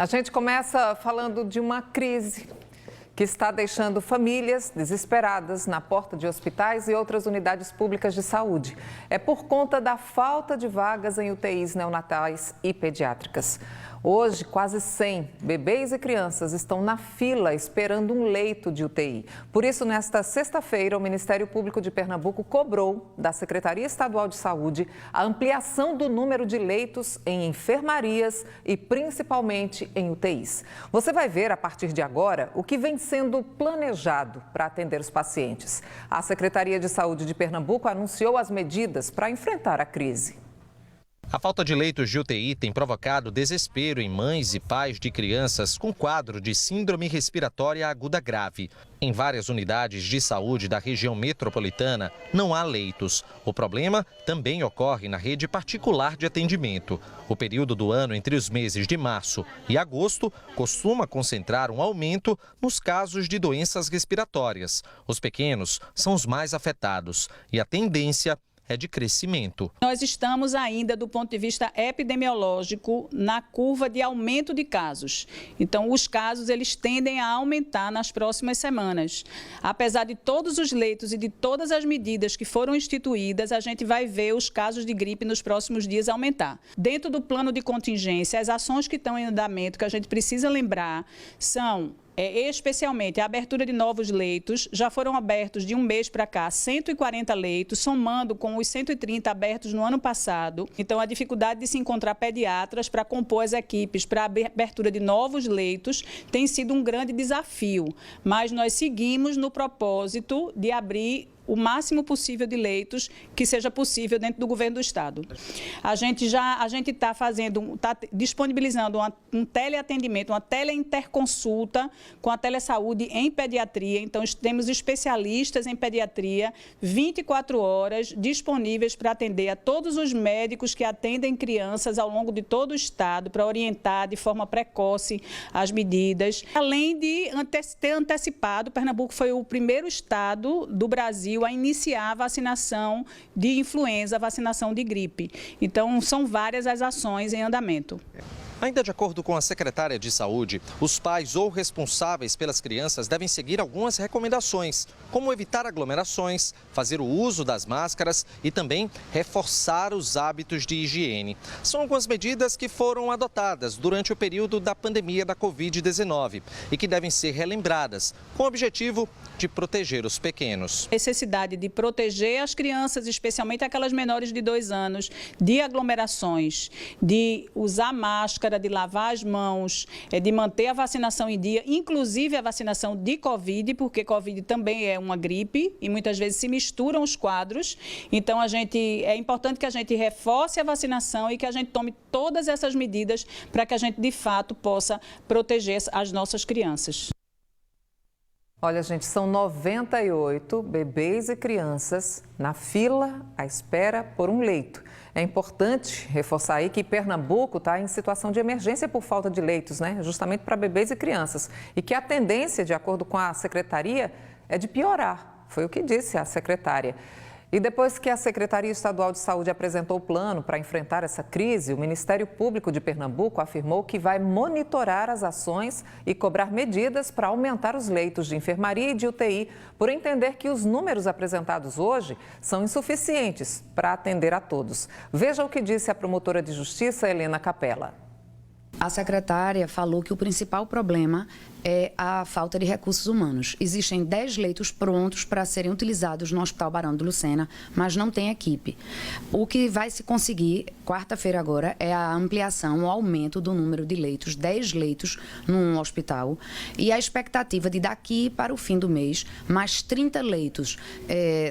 A gente começa falando de uma crise que está deixando famílias desesperadas na porta de hospitais e outras unidades públicas de saúde. É por conta da falta de vagas em UTIs neonatais e pediátricas. Hoje, quase 100 bebês e crianças estão na fila esperando um leito de UTI. Por isso, nesta sexta-feira, o Ministério Público de Pernambuco cobrou da Secretaria Estadual de Saúde a ampliação do número de leitos em enfermarias e principalmente em UTIs. Você vai ver a partir de agora o que vem sendo planejado para atender os pacientes. A Secretaria de Saúde de Pernambuco anunciou as medidas para enfrentar a crise. A falta de leitos de UTI tem provocado desespero em mães e pais de crianças com quadro de síndrome respiratória aguda grave. Em várias unidades de saúde da região metropolitana, não há leitos. O problema também ocorre na rede particular de atendimento. O período do ano entre os meses de março e agosto costuma concentrar um aumento nos casos de doenças respiratórias. Os pequenos são os mais afetados e a tendência é de crescimento. Nós estamos ainda, do ponto de vista epidemiológico, na curva de aumento de casos. Então, os casos eles tendem a aumentar nas próximas semanas. Apesar de todos os leitos e de todas as medidas que foram instituídas, a gente vai ver os casos de gripe nos próximos dias aumentar. Dentro do plano de contingência, as ações que estão em andamento, que a gente precisa lembrar, são especialmente a abertura de novos leitos. Já foram abertos de um mês para cá 140 leitos, somando com os 130 abertos no ano passado. Então, a dificuldade de se encontrar pediatras para compor as equipes para a abertura de novos leitos tem sido um grande desafio. Mas nós seguimos no propósito de abrir o máximo possível de leitos que seja possível dentro do governo do estado. A gente está disponibilizando um teleatendimento, uma teleinterconsulta com a telesaúde em pediatria. Então, temos especialistas em pediatria 24 horas disponíveis para atender a todos os médicos que atendem crianças ao longo de todo o estado, para orientar de forma precoce as medidas. Além de ter antecipado, Pernambuco foi o primeiro estado do Brasil a iniciar a vacinação de influenza, a vacinação de gripe. Então, são várias as ações em andamento. Ainda de acordo com a secretária de Saúde, os pais ou responsáveis pelas crianças devem seguir algumas recomendações, como evitar aglomerações, fazer o uso das máscaras e também reforçar os hábitos de higiene. São algumas medidas que foram adotadas durante o período da pandemia da Covid-19 e que devem ser relembradas, com o objetivo de proteger os pequenos. Necessidade de proteger as crianças, especialmente aquelas menores de 2 anos, de aglomerações, de usar máscara, de lavar as mãos, de manter a vacinação em dia, inclusive a vacinação de Covid, porque Covid também é uma gripe e muitas vezes se misturam os quadros. Então, é importante que a gente reforce a vacinação e que a gente tome todas essas medidas para que a gente, de fato, possa proteger as nossas crianças. Olha, gente, são 98 bebês e crianças na fila à espera por um leito. É importante reforçar aí que Pernambuco está em situação de emergência por falta de leitos, né? Justamente para bebês e crianças. E que a tendência, de acordo com a secretaria, é de piorar. Foi o que disse a secretária. E depois que a Secretaria Estadual de Saúde apresentou o plano para enfrentar essa crise, o Ministério Público de Pernambuco afirmou que vai monitorar as ações e cobrar medidas para aumentar os leitos de enfermaria e de UTI, por entender que os números apresentados hoje são insuficientes para atender a todos. Veja o que disse a promotora de justiça, Helena Capella. A secretária falou que o principal problema é a falta de recursos humanos. Existem 10 leitos prontos para serem utilizados no Hospital Barão de Lucena, mas não tem equipe. O que vai se conseguir, quarta-feira agora, é a ampliação, o aumento do número de leitos, 10 leitos num hospital, e a expectativa de daqui para o fim do mês, mais 30 leitos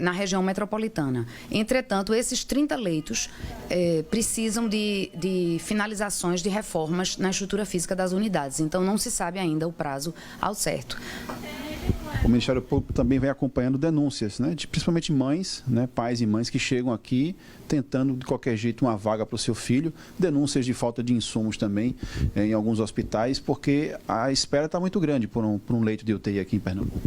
na região metropolitana. Entretanto, esses 30 leitos precisam de finalizações de reformas na estrutura física das unidades, então não se sabe ainda o prazo ao certo. O Ministério Público também vem acompanhando denúncias, né, principalmente mães, né, pais e mães que chegam aqui tentando de qualquer jeito uma vaga para o seu filho, denúncias de falta de insumos também em alguns hospitais, porque a espera está muito grande por um leito de UTI aqui em Pernambuco.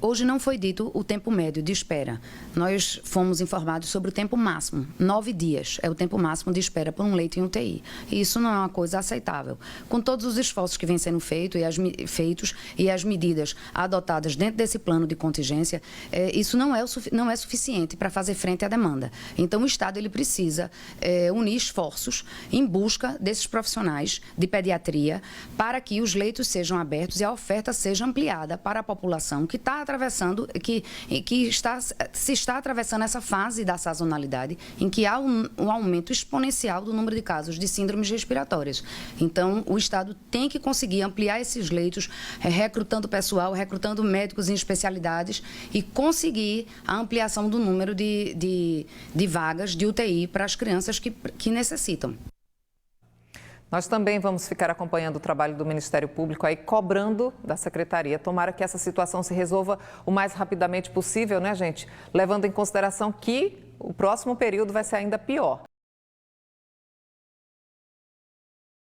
Hoje não foi dito o tempo médio de espera. Nós fomos informados sobre o tempo máximo. 9 dias é o tempo máximo de espera por um leito em UTI. E isso não é uma coisa aceitável. Com todos os esforços que vêm sendo feitos e as medidas adotadas dentro desse plano de contingência, isso não é suficiente para fazer frente à demanda. Então, o Estado ele precisa unir esforços em busca desses profissionais de pediatria para que os leitos sejam abertos e a oferta seja ampliada para a população que está atravessando, se está atravessando essa fase da sazonalidade em que há um aumento exponencial do número de casos de síndromes respiratórias. Então, o Estado tem que conseguir ampliar esses leitos, recrutando pessoal, recrutando médicos em especialidades e conseguir a ampliação do número de vagas de UTI para as crianças que necessitam. Nós também vamos ficar acompanhando o trabalho do Ministério Público aí, cobrando da Secretaria. Tomara que essa situação se resolva o mais rapidamente possível, né, gente? Levando em consideração que o próximo período vai ser ainda pior.